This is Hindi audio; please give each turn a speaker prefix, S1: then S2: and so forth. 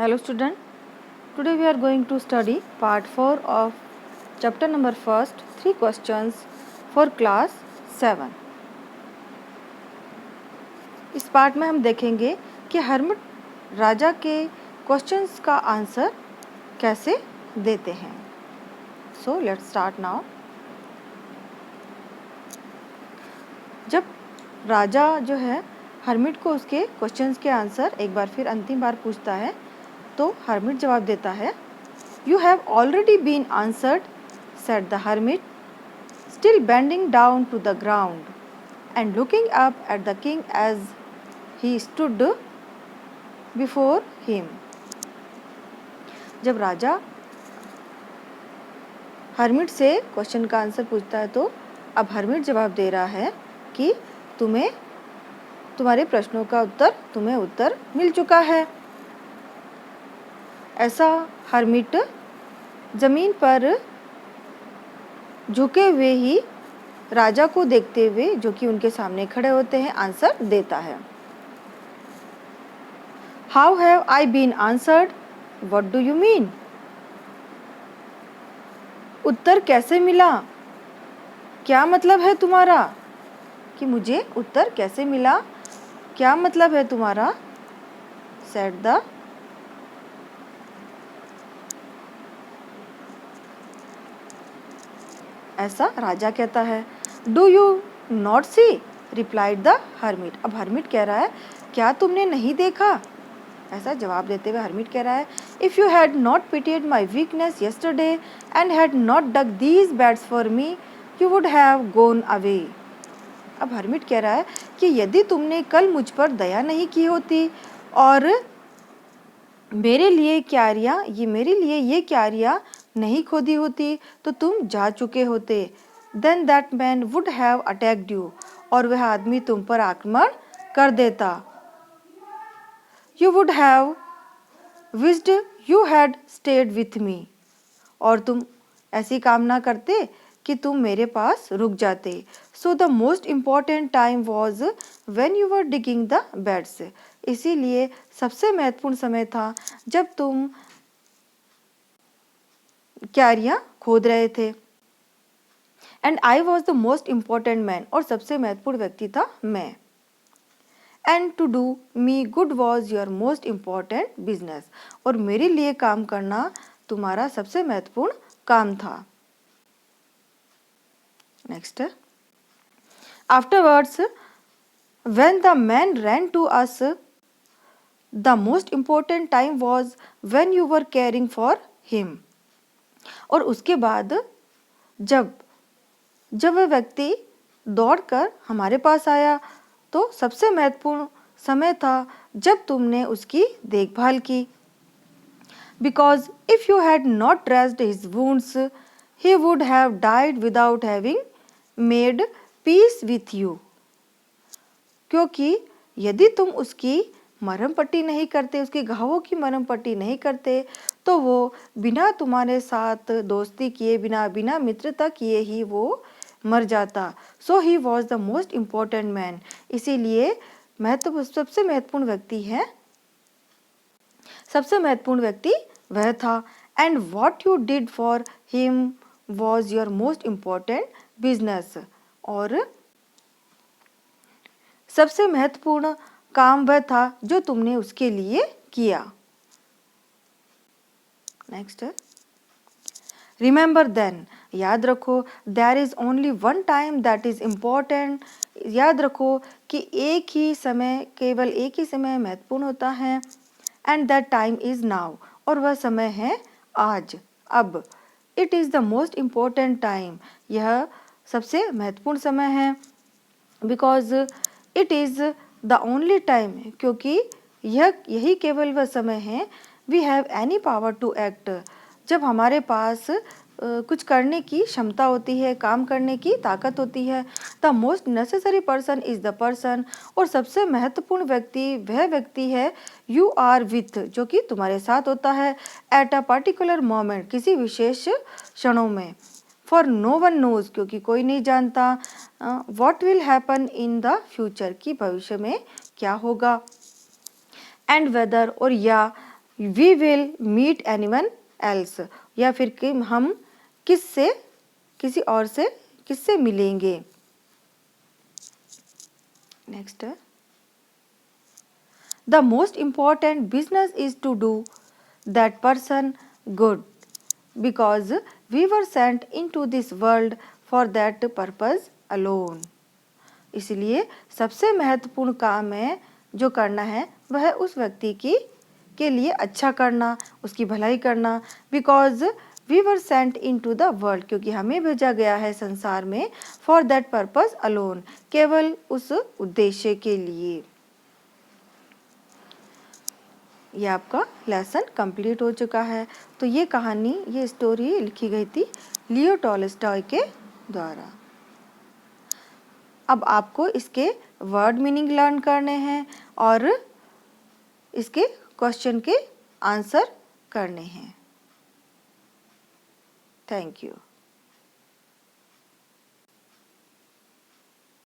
S1: Hello student, today we are going to study part 4 of chapter number 1st, 3 questions for class 7. इस पार्ट में हम देखेंगे कि हर्मिट राजा के क्वेश्चंस का आंसर कैसे देते हैं. So let's start now. जब राजा जो है हर्मिट को उसके क्वेश्चंस के आंसर एक बार फिर अंतिम बार पूछता है तो हर्मिट जवाब देता है, "You have already been answered," said the hermit, still bending down to the ground and looking up at the king as he stood before him. जब राजा हर्मिट से क्वेश्चन का आंसर पूछता है तो अब हर्मिट जवाब दे रहा है कि तुम्हारे प्रश्नों का तुम्हें उत्तर मिल चुका है. ऐसा हर्मिट जमीन पर झुके हुए ही राजा को देखते हुए जो कि उनके सामने खड़े होते हैं आंसर देता है. How have I been answered? What do you mean? उत्तर कैसे मिला? क्या मतलब है तुम्हारा? कि मुझे उत्तर कैसे मिला? क्या मतलब है तुम्हारा? said the ऐसा राजा कहता है. Do you not see, replied the hermit. अब हर्मिट कह रहा है क्या तुमने नहीं देखा? ऐसा जवाब देते हुए हर्मिट कह रहा है, if you had not pitied my weakness yesterday and had not dug these beds for me you would have gone away. अब हर्मिट कह रहा है कि यदि तुमने कल मुझ पर दया नहीं की होती और मेरे लिए ये क्यारियाँ नहीं खोदी होती तो तुम जा चुके होते. Then that man would have attacked you, और वह आदमी तुम पर आक्रमण कर देता. You would have wished you had stayed with me, और तुम ऐसी कामना करते कि तुम मेरे पास रुक जाते. So the most important time was when you were digging the beds. इसीलिए सबसे महत्वपूर्ण समय था जब तुम क्यारियाँ खोद रहे थे. And I was the most important man, और सबसे महत्वपूर्ण व्यक्ति था मैं. And to do me good was your most important business, और मेरे लिए काम करना तुम्हारा सबसे महत्वपूर्ण काम था. Next, afterwards when the man ran to us the most important time was when you were caring for him. और उसके बाद जब वह व्यक्ति दौड़कर हमारे पास आया तो सबसे महत्वपूर्ण समय था जब तुमने उसकी देखभाल की. Because if you had not dressed his wounds he would have died without having made peace with you. क्योंकि यदि तुम उसकी मरहम पट्टी नहीं करते, उसके घावों की मरहम पट्टी नहीं करते तो वो बिना तुम्हारे साथ दोस्ती किए, बिना मित्रता किए ही वो मर जाता. So he was the most important man. इसीलिए सबसे महत्वपूर्ण व्यक्ति वह था. And what you did for him was your most important business, और सबसे महत्वपूर्ण काम वह था जो तुमने उसके लिए किया. नेक्स्ट, रिमेंबर देन, याद रखो, there is only one time that is important. याद रखो कि केवल एक ही समय महत्वपूर्ण होता है. And that time is now, और वह समय है आज, अब. It is the most important time, यह सबसे महत्वपूर्ण समय है. Because it is the only time, क्योंकि यही केवल वह समय है. We have any power to act, जब हमारे पास कुछ करने की क्षमता होती है, काम करने की ताकत होती है. The most necessary person is the person, और सबसे महत्वपूर्ण व्यक्ति वह व्यक्ति है यू आर विथ, जो कि तुम्हारे साथ होता है. एट अ पर्टिकुलर मोमेंट, किसी विशेष क्षणों में. फॉर नो वन नोज, क्योंकि कोई नहीं जानता. What will happen in the future, कि भविष्य में क्या होगा. एंड वेदर, और या we will meet anyone else, या फिर कि हम किसी और से किससे मिलेंगे। नेक्स्ट है, the most important business is to do that person good because we were sent into this world for that purpose alone. इसलिए सबसे महत्वपूर्ण काम है जो करना है वह उस व्यक्ति के लिए अच्छा करना, उसकी भलाई करना। Because we were sent into the world, क्योंकि हमें भेजा गया है संसार में, फॉर दैट पर्पज अलोन, केवल उस उद्देश्य के लिए। ये आपका लेसन कंप्लीट हो चुका है। तो ये कहानी, ये स्टोरी लिखी गई थी लियो टॉलस्टॉय के द्वारा। अब आपको इसके वर्ड मीनिंग लर्न करने हैं और इसके क्वेश्चन के आंसर करने हैं। Thank you.